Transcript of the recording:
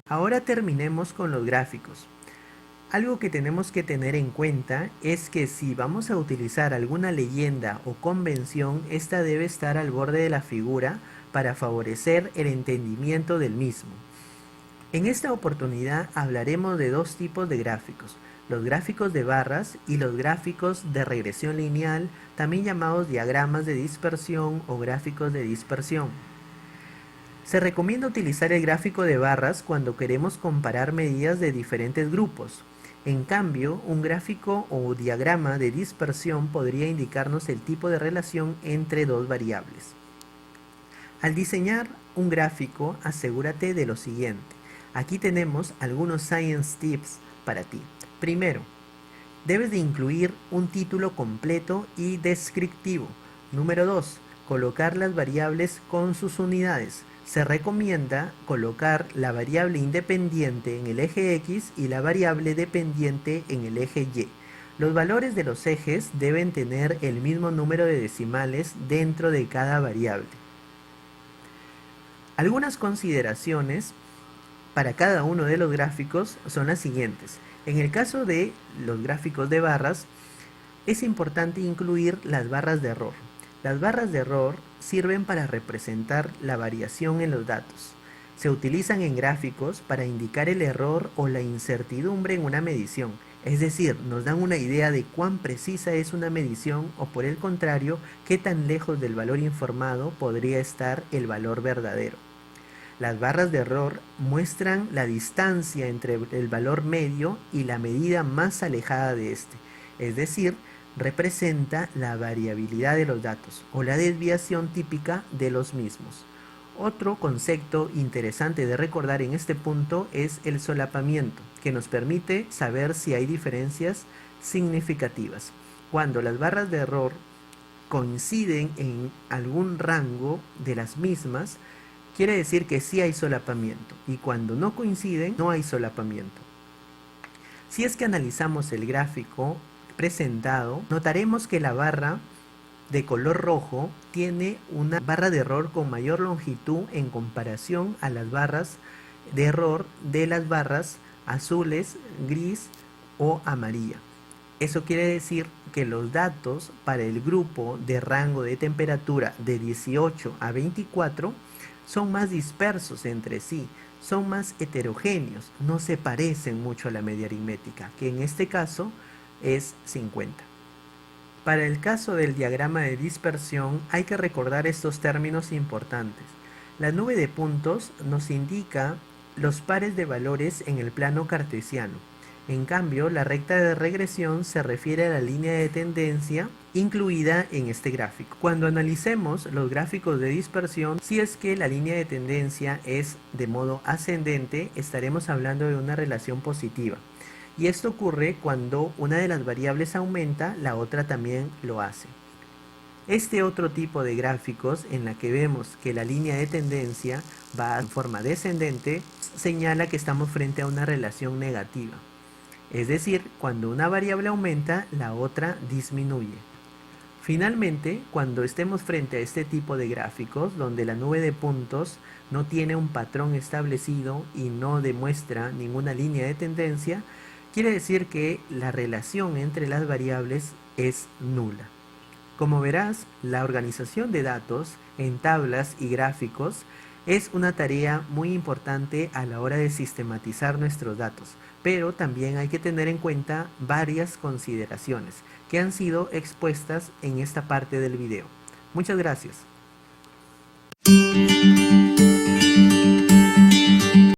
Ahora terminemos con los gráficos. Algo que tenemos que tener en cuenta es que si vamos a utilizar alguna leyenda o convención, esta debe estar al borde de la figura para favorecer el entendimiento del mismo. En esta oportunidad hablaremos de dos tipos de gráficos, los gráficos de barras y los gráficos de regresión lineal, también llamados diagramas de dispersión o gráficos de dispersión. Se recomienda utilizar el gráfico de barras cuando queremos comparar medidas de diferentes grupos. En cambio, un gráfico o diagrama de dispersión podría indicarnos el tipo de relación entre dos variables. Al diseñar un gráfico, asegúrate de lo siguiente. Aquí tenemos algunos science tips para ti. Primero, debes de incluir un título completo y descriptivo. Número 2, colocar las variables con sus unidades. Se recomienda colocar la variable independiente en el eje X y la variable dependiente en el eje Y. Los valores de los ejes deben tener el mismo número de decimales dentro de cada variable. Algunas consideraciones para cada uno de los gráficos son las siguientes. En el caso de los gráficos de barras, es importante incluir las barras de error. Las barras de error sirven para representar la variación en los datos. Se utilizan en gráficos para indicar el error o la incertidumbre en una medición. Es decir, nos dan una idea de cuán precisa es una medición o, por el contrario, qué tan lejos del valor informado podría estar el valor verdadero. Las barras de error muestran la distancia entre el valor medio y la medida más alejada de este, es decir, representa la variabilidad de los datos o la desviación típica de los mismos. Otro concepto interesante de recordar en este punto es el solapamiento, que nos permite saber si hay diferencias significativas. Cuando las barras de error coinciden en algún rango de las mismas, quiere decir que sí hay solapamiento, y cuando no coinciden, no hay solapamiento. Si es que analizamos el gráfico presentado, notaremos que la barra de color rojo tiene una barra de error con mayor longitud en comparación a las barras de error de las barras azules, gris o amarilla. Eso quiere decir que los datos para el grupo de rango de temperatura de 18 a 24 son más dispersos entre sí, son más heterogéneos, no se parecen mucho a la media aritmética, que en este caso es 50. Para el caso del diagrama de dispersión hay que recordar estos términos importantes. La nube de puntos nos indica los pares de valores en el plano cartesiano. En cambio, la recta de regresión se refiere a la línea de tendencia incluida en este gráfico. Cuando analicemos los gráficos de dispersión, si es que la línea de tendencia es de modo ascendente, estaremos hablando de una relación positiva. Y esto ocurre cuando una de las variables aumenta, la otra también lo hace. Este otro tipo de gráficos en la que vemos que la línea de tendencia va en forma descendente, señala que estamos frente a una relación negativa. Es decir, cuando una variable aumenta, la otra disminuye. Finalmente, cuando estemos frente a este tipo de gráficos, donde la nube de puntos no tiene un patrón establecido y no demuestra ninguna línea de tendencia, quiere decir que la relación entre las variables es nula. Como verás, la organización de datos en tablas y gráficos es una tarea muy importante a la hora de sistematizar nuestros datos, pero también hay que tener en cuenta varias consideraciones que han sido expuestas en esta parte del video. Muchas gracias.